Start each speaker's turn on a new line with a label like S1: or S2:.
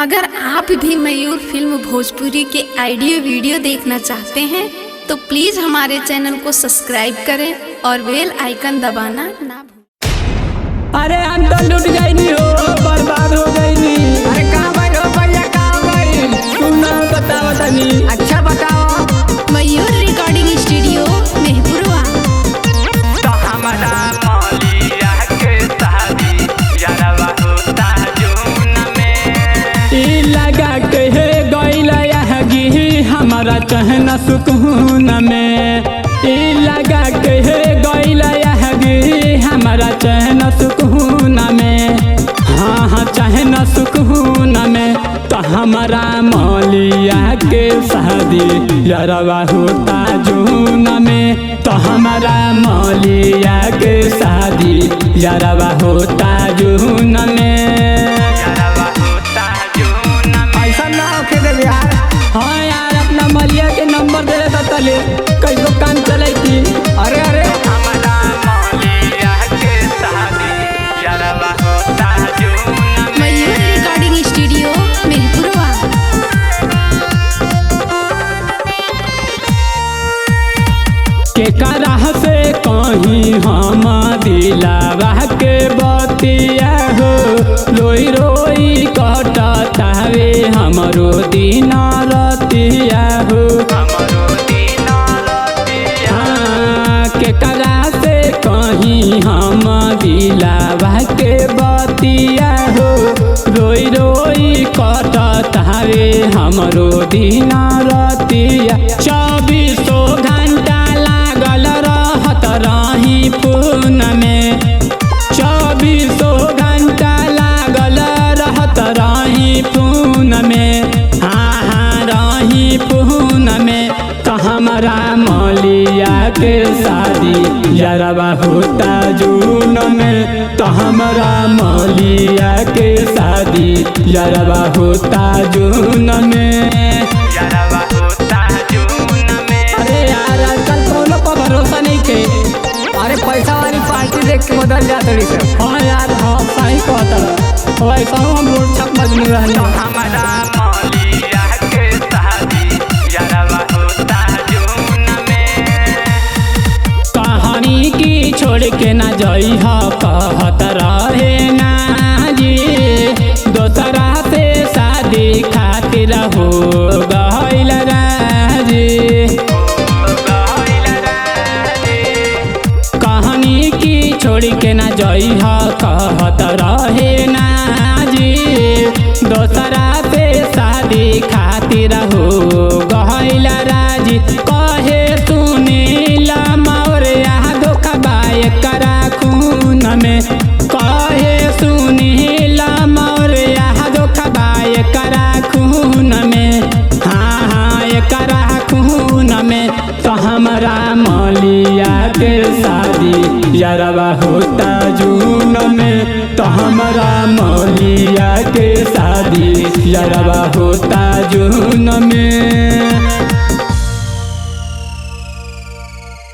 S1: अगर आप भी मयूर फिल्म भोजपुरी के ऑडियो वीडियो देखना चाहते हैं तो प्लीज़ हमारे चैनल को सब्सक्राइब करें और बेल आइकन दबाना ना भूलें।
S2: अरे हम तो लूट गई नी हो, बर्बाद हो गई नी।
S3: अरे कहाँ गई हो भैया, कहाँ गई?
S2: तुम ना बताओ तनी।
S3: अच्छा बताओ।
S1: मयूर रिकॉर्डिंग स्टूडियो मेहपुरवा।
S4: तो हमारा मौलिया के शादी यारवा होता जून में।
S2: ई लगा के है गईला यहगी हमारा चहना सुकून में। ई लगा के है गईला यहगी हमारा चहना सुकून में। हाँ हाँ चहना सुकून में। तो हमारा मौलिया के शादी यारवा होता जून में। तो हमारा मौलिया के शादी यारवा होता जून में।
S4: यारवा होता जून में।
S3: ऐसा ना होके दे यार।
S2: हाँ यार अपना मलिया के नंबर दे देता तले कई दुकान चलाई थी।
S3: अरे अरे
S4: हमारा मौलिया के शादी यारवा होता जून में।
S1: मयूर रिकॉर्डिंग स्टूडियो मेहपुरवा।
S2: के करह से कहीं हम दिलावा के बतिया हो। रोई रोई कटतावे हमरो दिन रतिया हो।
S4: हमरो दिन रतिया।
S2: हाँ, के करा से कहीं हम दिलावा के बतिया हो। रोई रोई कटतावे हमरो दिन रतिया। 24 घंटा लागल रहत रही पून में। 24 घंटा लागल रहत रही पून में। हाँ हाँ रही पून में। तो हमारा मौलिया के शादी यारवा होता जून में। तो हमारा मौलिया के शादी यारवा होता जून में।
S4: यारवा होता जून में।
S2: अरे यार आजकल कोनो पर भरोसा नहीं के।
S3: अरे पैसा वाली पार्टी देख के बदल जात रही सब।
S2: हाँ यार हाँ सही कहता। वैसा हम मूर्छक मजनू रहनी।
S4: हमारा मौलिया के शादी यारवा होता जून में।
S2: कहानी की छोड़ के ना जई ह कहत रहे ना जी। दोसरा से शादी खातिर हो गइल राजी। कहानी की छोड़ के ना जई ह कहत रहे ना जी। दोसरा से शादी खातिर हो गइल राजी। कहे सुनील मौर्या धोखबाय करा खून में। कहे सुनील मौर्या धोखबाय करा खून में। हाँ हाँ करा खून में। तो हमारा मौलिया के शादी यारवा होता जून में। तो हमारा मौलिया के शादी यारवा होता जून में।